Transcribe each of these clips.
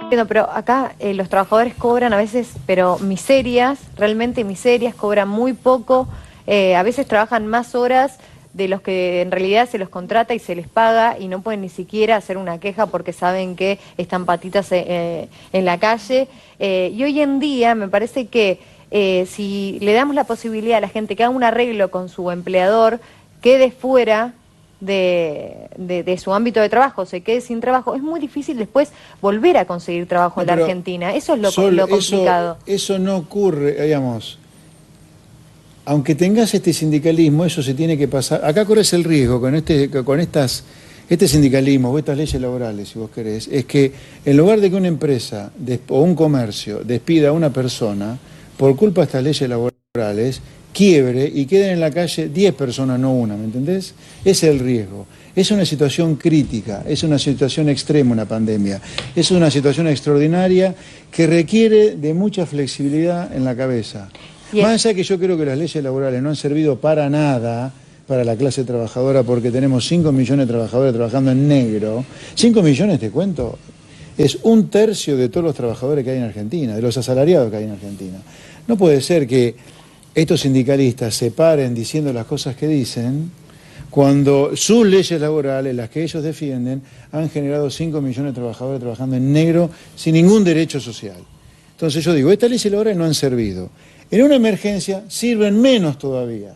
Pero acá los trabajadores cobran a veces, pero miserias, realmente miserias, cobran muy poco, a veces trabajan más horas de los que en realidad se los contrata y se les paga y no pueden ni siquiera hacer una queja porque saben que están patitas en la calle. Y hoy en día me parece que si le damos la posibilidad a la gente que haga un arreglo con su empleador, quede fuera de su ámbito de trabajo, se quede sin trabajo, es muy difícil después volver a conseguir trabajo en la Argentina. Eso es lo complicado. Eso no ocurre, digamos, aunque tengas este sindicalismo, eso se tiene que pasar. Acá corres el riesgo con este sindicalismo o estas leyes laborales, si vos querés, es que en lugar de que una empresa o un comercio despida a una persona por culpa de estas leyes laborales, quiebre y queden en la calle 10 personas, no una, ¿me entendés? Ese es el riesgo. Es una situación crítica, es una situación extrema una pandemia, es una situación extraordinaria que requiere de mucha flexibilidad en la cabeza. Más allá que yo creo que las leyes laborales no han servido para nada para la clase trabajadora porque tenemos 5 millones de trabajadores trabajando en negro. 5 millones, te cuento, es 1/3 de todos los trabajadores que hay en Argentina, de los asalariados que hay en Argentina. No puede ser que estos sindicalistas se paren diciendo las cosas que dicen cuando sus leyes laborales, las que ellos defienden, han generado 5 millones de trabajadores trabajando en negro sin ningún derecho social. Entonces yo digo, estas leyes laborales no han servido. En una emergencia sirven menos todavía.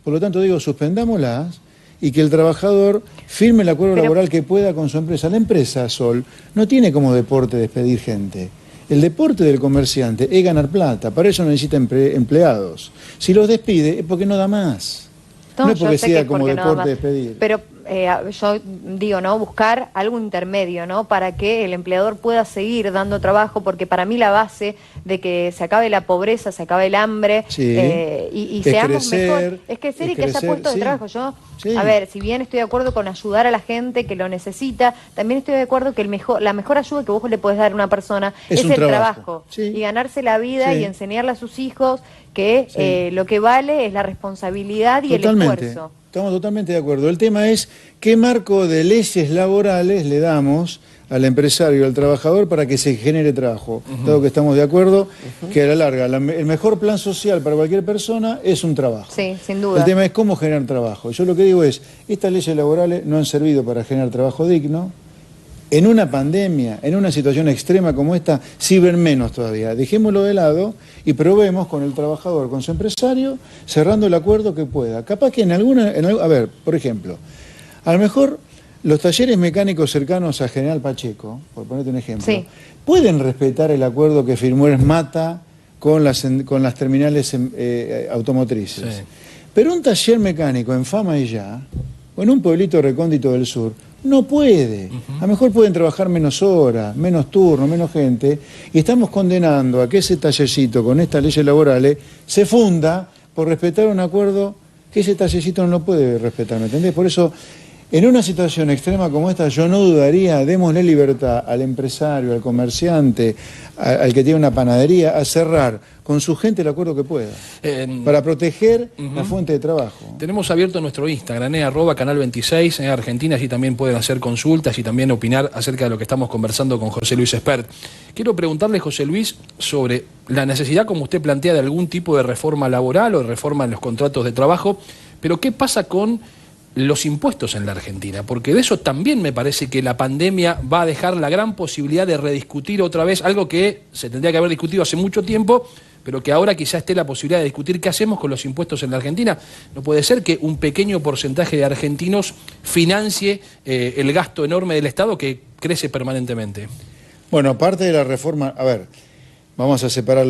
Por lo tanto digo, suspendámoslas y que el trabajador firme el acuerdo laboral que pueda con su empresa. La empresa, Sol, no tiene como deporte despedir gente. El deporte del comerciante es ganar plata, para eso necesita empleados. Si los despide es porque no da más. No es porque sea como deporte despedir. Pero yo digo, ¿no? Buscar algo intermedio, ¿no? Para que el empleador pueda seguir dando trabajo, porque para mí la base de que se acabe la pobreza, se acabe el hambre, sí, y seamos mejor, es crecer y que haya puestos de trabajo. Yo, a ver, si bien estoy de acuerdo con ayudar a la gente que lo necesita, también estoy de acuerdo que la mejor ayuda que vos le podés dar a una persona es el trabajo. Y ganarse la vida y enseñarle a sus hijos que lo que vale es la responsabilidad y el esfuerzo. Estamos totalmente de acuerdo. El tema es qué marco de leyes laborales le damos al empresario, al trabajador, para que se genere trabajo. Dado que estamos de acuerdo que a la larga el mejor plan social para cualquier persona es un trabajo. Sí, sin duda. El tema es cómo generar trabajo. Yo lo que digo es, estas leyes laborales no han servido para generar trabajo digno. En una pandemia, en una situación extrema como esta, sirven menos todavía. Dejémoslo de lado y probemos con el trabajador, con su empresario, cerrando el acuerdo que pueda. Capaz que a ver, por ejemplo, a lo mejor los talleres mecánicos cercanos a General Pacheco, por ponerte un ejemplo, pueden respetar el acuerdo que firmó Esmata con las terminales automotrices. Pero un taller mecánico en Fama y Ya, o en un pueblito recóndito del sur, no puede. A lo mejor pueden trabajar menos horas, menos turnos, menos gente, y estamos condenando a que ese tallercito con estas leyes laborales se funda por respetar un acuerdo que ese tallercito no lo puede respetar, ¿me entendés? Por eso, en una situación extrema como esta, yo no dudaría, démosle libertad al empresario, al comerciante, al que tiene una panadería, a cerrar con su gente el acuerdo que pueda, para proteger la fuente de trabajo. Tenemos abierto nuestro Instagram, @canal26, Argentina, allí también pueden hacer consultas y también opinar acerca de lo que estamos conversando con José Luis Espert. Quiero preguntarle, José Luis, sobre la necesidad, como usted plantea, de algún tipo de reforma laboral o de reforma en los contratos de trabajo, pero ¿qué pasa con los impuestos en la Argentina? Porque de eso también me parece que la pandemia va a dejar la gran posibilidad de rediscutir otra vez algo que se tendría que haber discutido hace mucho tiempo, pero que ahora quizá esté la posibilidad de discutir qué hacemos con los impuestos en la Argentina. No puede ser que un pequeño porcentaje de argentinos financie el gasto enorme del Estado que crece permanentemente. Bueno, aparte de la reforma, a ver, vamos a separar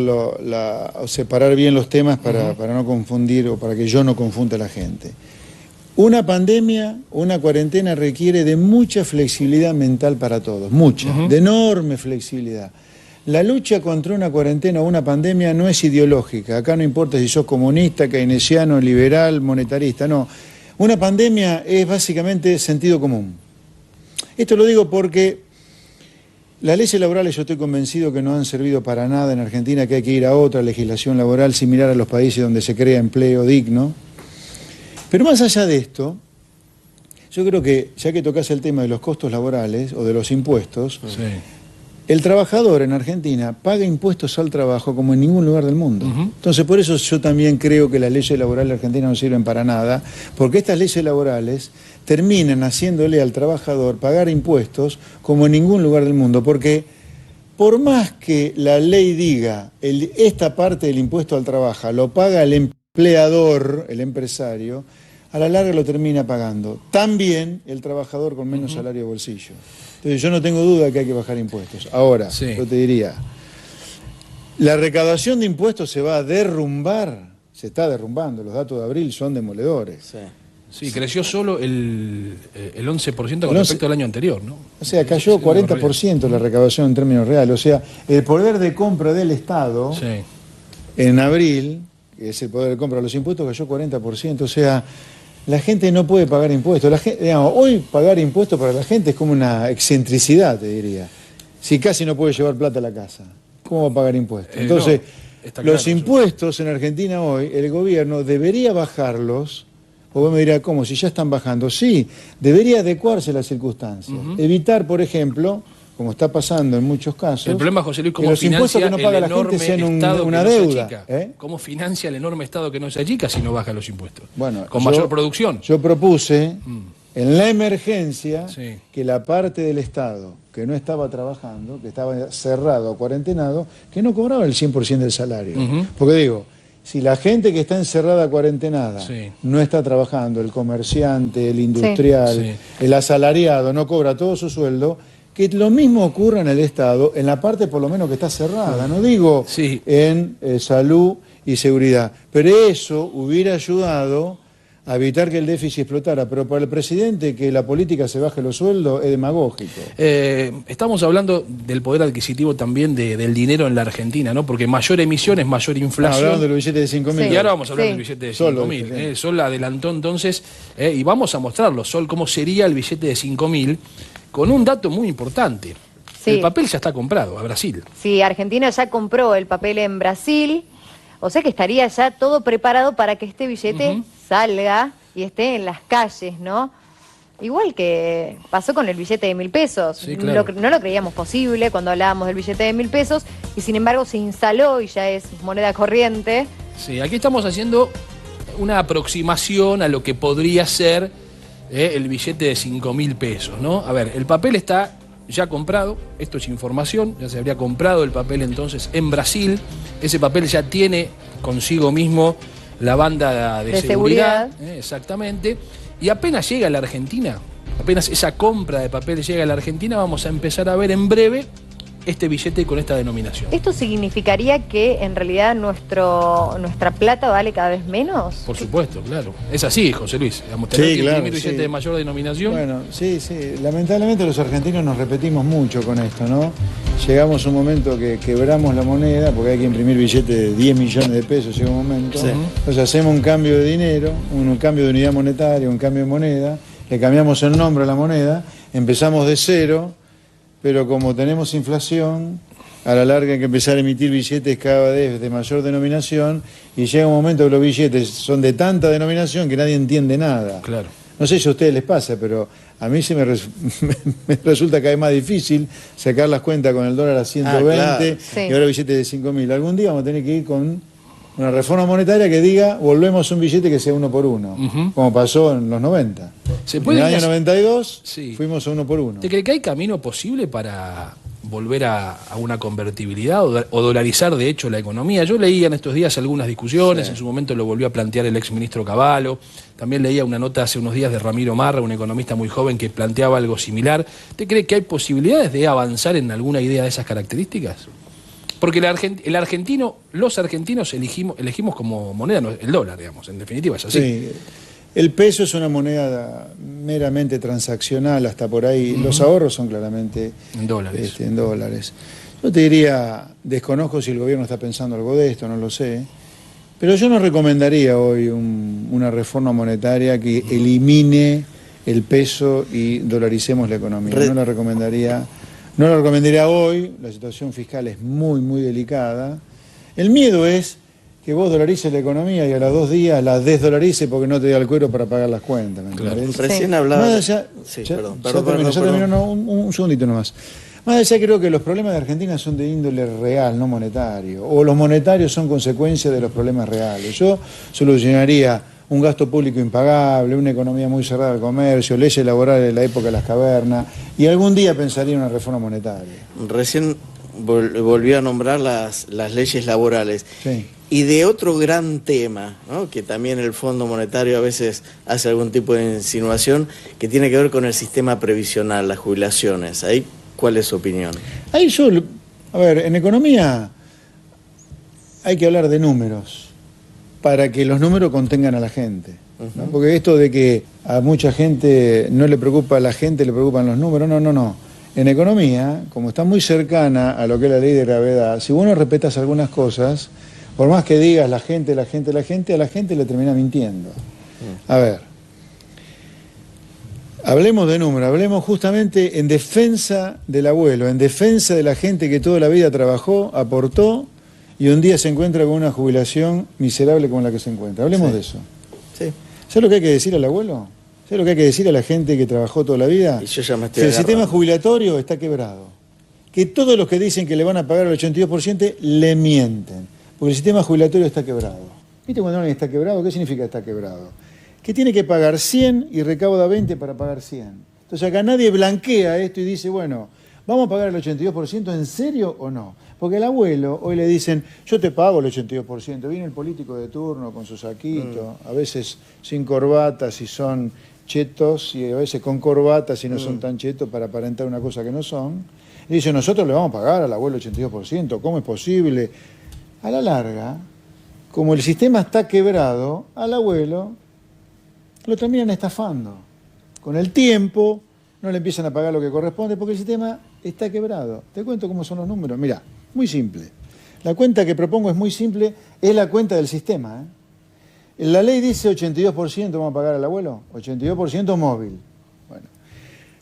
bien los temas para no confundir o para que yo no confunda a la gente. Una pandemia, una cuarentena requiere de mucha flexibilidad mental para todos, mucha, de enorme flexibilidad. La lucha contra una cuarentena o una pandemia no es ideológica. Acá no importa si sos comunista, keynesiano, liberal, monetarista, no. Una pandemia es básicamente sentido común. Esto lo digo porque las leyes laborales yo estoy convencido que no han servido para nada en Argentina, que hay que ir a otra legislación laboral similar a los países donde se crea empleo digno. Pero más allá de esto, yo creo que, ya que tocas el tema de los costos laborales o de los impuestos, El trabajador en Argentina paga impuestos al trabajo como en ningún lugar del mundo. Entonces, por eso yo también creo que las leyes laborales argentinas no sirven para nada, porque estas leyes laborales terminan haciéndole al trabajador pagar impuestos como en ningún lugar del mundo, porque por más que la ley diga esta parte del impuesto al trabajo lo paga el empleador, el empresario, a la larga lo termina pagando también el trabajador con menos salario de bolsillo. Entonces yo no tengo duda que hay que bajar impuestos. Ahora, yo te diría, la recaudación de impuestos se va a derrumbar, se está derrumbando, los datos de abril son demoledores. Sí, creció solo el 11% con respecto al año anterior, ¿no? O sea, cayó 40% la recaudación en términos reales. O sea, el poder de compra del Estado en abril, que es el poder de compra de los impuestos, cayó 40%. O sea, la gente no puede pagar impuestos. La gente, digamos, hoy pagar impuestos para la gente es como una excentricidad, te diría. Si casi no puede llevar plata a la casa, ¿cómo va a pagar impuestos? Entonces, los impuestos en Argentina hoy, el gobierno debería bajarlos. O vos me dirás, ¿cómo? Si ya están bajando. Sí, debería adecuarse a las circunstancias. Evitar, por ejemplo, como está pasando en muchos casos, el problema, José Luis, que los impuestos que no paga la gente sean una deuda. ¿Cómo financia el enorme Estado que no se achica si no baja los impuestos? Bueno, con mayor producción. Yo propuse, en la emergencia, que la parte del Estado que no estaba trabajando, que estaba cerrado o cuarentenado, que no cobraba el 100% del salario. Porque digo, si la gente que está encerrada cuarentenada no está trabajando, el comerciante, el industrial, el asalariado no cobra todo su sueldo, que lo mismo ocurra en el Estado, en la parte por lo menos que está cerrada, no digo en salud y seguridad, pero eso hubiera ayudado a evitar que el déficit explotara, pero para el presidente que la política se baje los sueldos es demagógico. Estamos hablando del poder adquisitivo también del dinero en la Argentina, ¿no? Porque mayor emisión es mayor inflación. Hablamos del billete de 5.000. Y ahora vamos a hablar del billete de 5.000. Sol adelantó entonces, y vamos a mostrarlo, Sol, cómo sería el billete de 5.000, con un dato muy importante. El papel ya está comprado a Brasil. Sí, Argentina ya compró el papel en Brasil, o sea que estaría ya todo preparado para que este billete salga y esté en las calles, ¿no? Igual que pasó con el billete de 1.000 pesos. No lo creíamos posible cuando hablábamos del billete de 1.000 pesos y sin embargo se instaló y ya es moneda corriente. Sí, aquí estamos haciendo una aproximación a lo que podría ser el billete de 5.000 pesos, ¿no? A ver, el papel está ya comprado, esto es información, ya se habría comprado el papel entonces en Brasil, ese papel ya tiene consigo mismo la banda de seguridad. Exactamente, y apenas llega a la Argentina, apenas esa compra de papel llega a la Argentina, vamos a empezar a ver en breve este billete con esta denominación. ¿Esto significaría que en realidad nuestra plata vale cada vez menos? Por supuesto, claro. Es así, José Luis. Vamos a tener que imprimir billete de mayor denominación. Bueno, sí. Lamentablemente los argentinos nos repetimos mucho con esto, ¿no? Llegamos a un momento que quebramos la moneda, porque hay que imprimir billetes de 10 millones de pesos, llega un momento. Entonces hacemos un cambio de dinero, un cambio de unidad monetaria, un cambio de moneda, le cambiamos el nombre a la moneda, empezamos de cero, pero como tenemos inflación, a la larga hay que empezar a emitir billetes cada vez de mayor denominación y llega un momento que los billetes son de tanta denominación que nadie entiende nada. Claro. No sé si a ustedes les pasa, pero a mí me resulta cada vez más difícil sacar las cuentas con el dólar a 120 y ahora billetes de 5.000. Algún día vamos a tener que ir con una reforma monetaria que diga volvemos a un billete que sea 1 por 1, como pasó en los 90. En el año 92 fuimos a 1 por 1. ¿Te cree que hay camino posible para volver a una convertibilidad o dolarizar de hecho la economía? Yo leía en estos días algunas discusiones, en su momento lo volvió a plantear el exministro Cavallo, también leía una nota hace unos días de Ramiro Marra, un economista muy joven que planteaba algo similar. ¿Te cree que hay posibilidades de avanzar en alguna idea de esas características? Porque los argentinos elegimos como moneda el dólar, digamos, en definitiva es así. Sí. El peso es una moneda meramente transaccional, hasta por ahí. Los ahorros son claramente en dólares. En dólares. Yo te diría, desconozco si el gobierno está pensando algo de esto, no lo sé, pero yo no recomendaría hoy una reforma monetaria que elimine el peso y dolaricemos la economía. No la recomendaría. No lo recomendaría hoy, la situación fiscal es muy, muy delicada. El miedo es que vos dolarices la economía y a los 2 días la desdolarices porque no te da el cuero para pagar las cuentas. Recién hablaba... Un segundito nomás. Más allá creo que los problemas de Argentina son de índole real, no monetario. O los monetarios son consecuencia de los problemas reales. Yo solucionaría un gasto público impagable, una economía muy cerrada al comercio, leyes laborales de la época de las cavernas, y algún día pensaría en una reforma monetaria. Recién volvió a nombrar las leyes laborales. Sí. Y de otro gran tema, ¿no?, que también el Fondo Monetario a veces hace algún tipo de insinuación, que tiene que ver con el sistema previsional, las jubilaciones. Ahí, ¿cuál es su opinión? Ahí yo, a ver, en economía hay que hablar de números, para que los números contengan a la gente, ¿no? Porque esto de que a mucha gente no le preocupa a la gente, le preocupan los números, no. En economía, como está muy cercana a lo que es la ley de gravedad, si vos no respetas algunas cosas, por más que digas la gente, a la gente le termina mintiendo. A ver, hablemos de números, hablemos justamente en defensa del abuelo, en defensa de la gente que toda la vida trabajó, aportó, y un día se encuentra con una jubilación miserable como la que se encuentra. Hablemos de eso. Sí. ¿Sabes lo que hay que decir al abuelo? ¿Sabes lo que hay que decir a la gente que trabajó toda la vida? Y yo ya me estoy Que el agarrando. sistema jubilatorio está quebrado. Que todos los que dicen que le van a pagar el 82% le mienten. Porque el sistema jubilatorio está quebrado. ¿Viste cuando alguien está quebrado? ¿Qué significa está quebrado? Que tiene que pagar 100 y recauda 20 para pagar 100. Entonces acá nadie blanquea esto y dice, bueno, ¿vamos a pagar el 82% en serio o no? Porque al abuelo hoy le dicen, yo te pago el 82%. Viene el político de turno con su saquito, a veces sin corbata si son chetos, y a veces con corbata si no son tan chetos para aparentar una cosa que no son. Y dice, nosotros le vamos a pagar al abuelo el 82%, ¿cómo es posible? A la larga, como el sistema está quebrado, al abuelo lo terminan estafando. Con el tiempo no le empiezan a pagar lo que corresponde porque el sistema está quebrado. Te cuento cómo son los números. Mirá, muy simple. La cuenta que propongo es muy simple, es la cuenta del sistema, ¿eh? La ley dice 82% vamos a pagar al abuelo, 82% móvil. Bueno,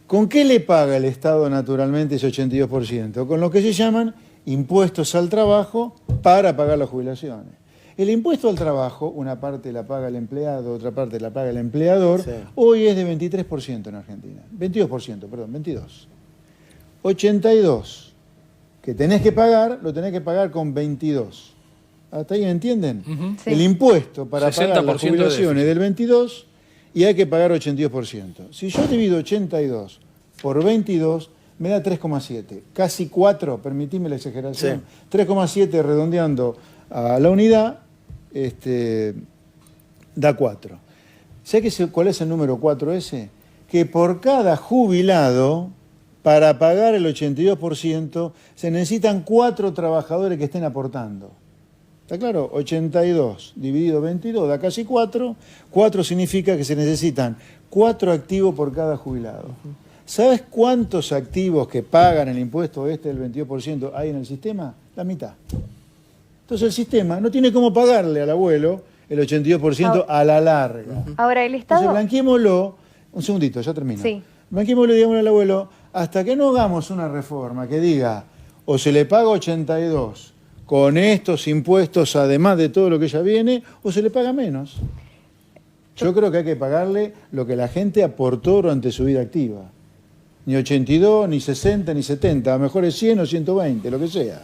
¿con qué le paga el Estado naturalmente ese 82%? Con lo que se llaman impuestos al trabajo para pagar las jubilaciones. El impuesto al trabajo, una parte la paga el empleado, otra parte la paga el empleador, hoy es de 23% en Argentina. 22%, perdón, 22%. 82% que tenés que pagar, lo tenés que pagar con 22%. ¿Hasta ahí me entienden? Sí. El impuesto para pagar las 60% jubilaciones del 22% y hay que pagar 82%. Si yo divido 82 por 22, me da 3,7. Casi 4, permitime la exageración. Sí. 3,7 redondeando a la unidad, da 4. ¿Sabés cuál es el número 4 ese? Que por cada jubilado, para pagar el 82%, se necesitan 4 trabajadores que estén aportando. ¿Está claro? 82 dividido 22 da casi 4. 4 significa que se necesitan 4 activos por cada jubilado. ¿Sabes cuántos activos que pagan el impuesto del 22% hay en el sistema? La mitad. Entonces el sistema no tiene cómo pagarle al abuelo el 82% a la larga. Ahora, el Estado... Entonces blanquémoslo, un segundito, ya termino. Sí. Blanquémoslo y digámosle al abuelo, hasta que no hagamos una reforma que diga, o se le paga 82 con estos impuestos además de todo lo que ya viene, o se le paga menos. Yo creo que hay que pagarle lo que la gente aportó durante su vida activa. Ni 82, ni 60, ni 70, a lo mejor es 100 o 120, lo que sea.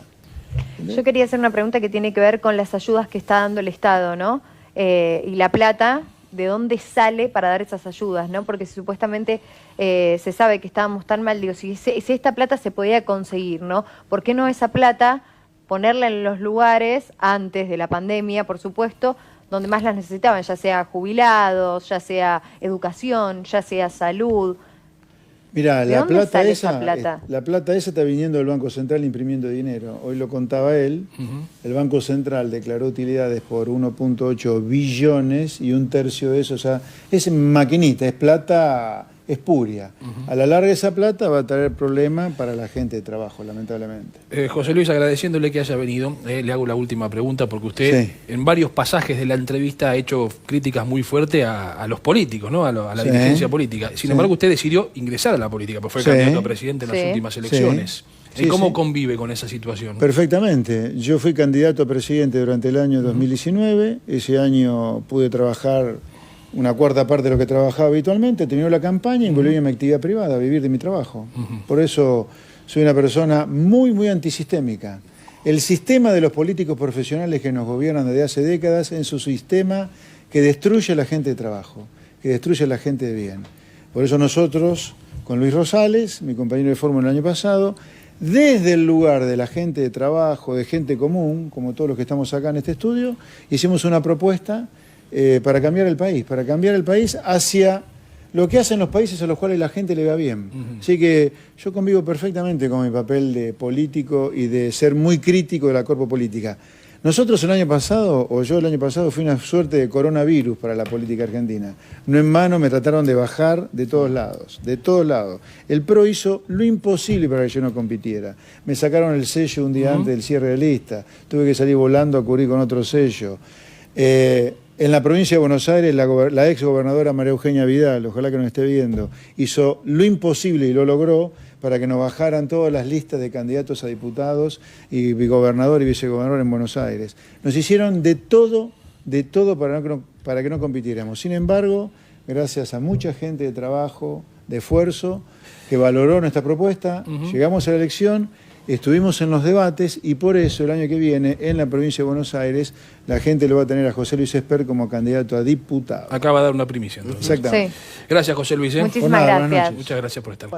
Yo quería hacer una pregunta que tiene que ver con las ayudas que está dando el Estado, ¿no? Y la plata, ¿de dónde sale para dar esas ayudas, no? Porque supuestamente se sabe que estábamos tan mal, digo, si esta plata se podía conseguir, ¿no? ¿Por qué no esa plata ponerla en los lugares antes de la pandemia, por supuesto, donde más las necesitaban, ya sea jubilados, ya sea educación, ya sea salud? Mirá, ¿De la dónde plata sale esa, esa plata? la plata esa está viniendo del Banco Central imprimiendo dinero. Hoy lo contaba él. El Banco Central declaró utilidades por 1.8 billones y un tercio de eso, o sea, es maquinita, es plata espuria. A la larga esa plata va a traer problemas para la gente de trabajo, lamentablemente. José Luis, agradeciéndole que haya venido, le hago la última pregunta porque usted en varios pasajes de la entrevista ha hecho críticas muy fuertes a los políticos, ¿no? A la dirigencia política. Sin embargo, usted decidió ingresar a la política, porque fue candidato a presidente en las últimas elecciones. ¿Y cómo convive con esa situación? Perfectamente. Yo fui candidato a presidente durante el año 2019. Ese año pude trabajar una cuarta parte de lo que trabajaba habitualmente, terminó la campaña y volví a mi actividad privada, a vivir de mi trabajo. Por eso soy una persona muy, muy antisistémica. El sistema de los políticos profesionales que nos gobiernan desde hace décadas es un sistema que destruye a la gente de trabajo, que destruye a la gente de bien. Por eso nosotros, con Luis Rosales, mi compañero de fórmula el año pasado, desde el lugar de la gente de trabajo, de gente común, como todos los que estamos acá en este estudio, hicimos una propuesta para cambiar el país hacia lo que hacen los países a los cuales la gente le va bien. Así que yo convivo perfectamente con mi papel de político y de ser muy crítico de la corpo política. Nosotros el año pasado, o yo el año pasado, fui una suerte de coronavirus para la política argentina. No en vano me trataron de bajar de todos lados, de todos lados. El PRO hizo lo imposible para que yo no compitiera. Me sacaron el sello un día antes del cierre de lista. Tuve que salir volando a cubrir con otro sello. En la provincia de Buenos Aires, la ex gobernadora María Eugenia Vidal, ojalá que nos esté viendo, hizo lo imposible y lo logró para que nos bajaran todas las listas de candidatos a diputados y gobernador y vicegobernador en Buenos Aires. Nos hicieron de todo para que no compitiéramos. Sin embargo, gracias a mucha gente de trabajo, de esfuerzo, que valoró nuestra propuesta, llegamos a la elección. Estuvimos en los debates y por eso el año que viene en la provincia de Buenos Aires la gente lo va a tener a José Luis Espert como candidato a diputado. Acaba de dar una primicia. Entonces. Exactamente. Sí. Gracias, José Luis. Muchísimas gracias. Muchas gracias por estar.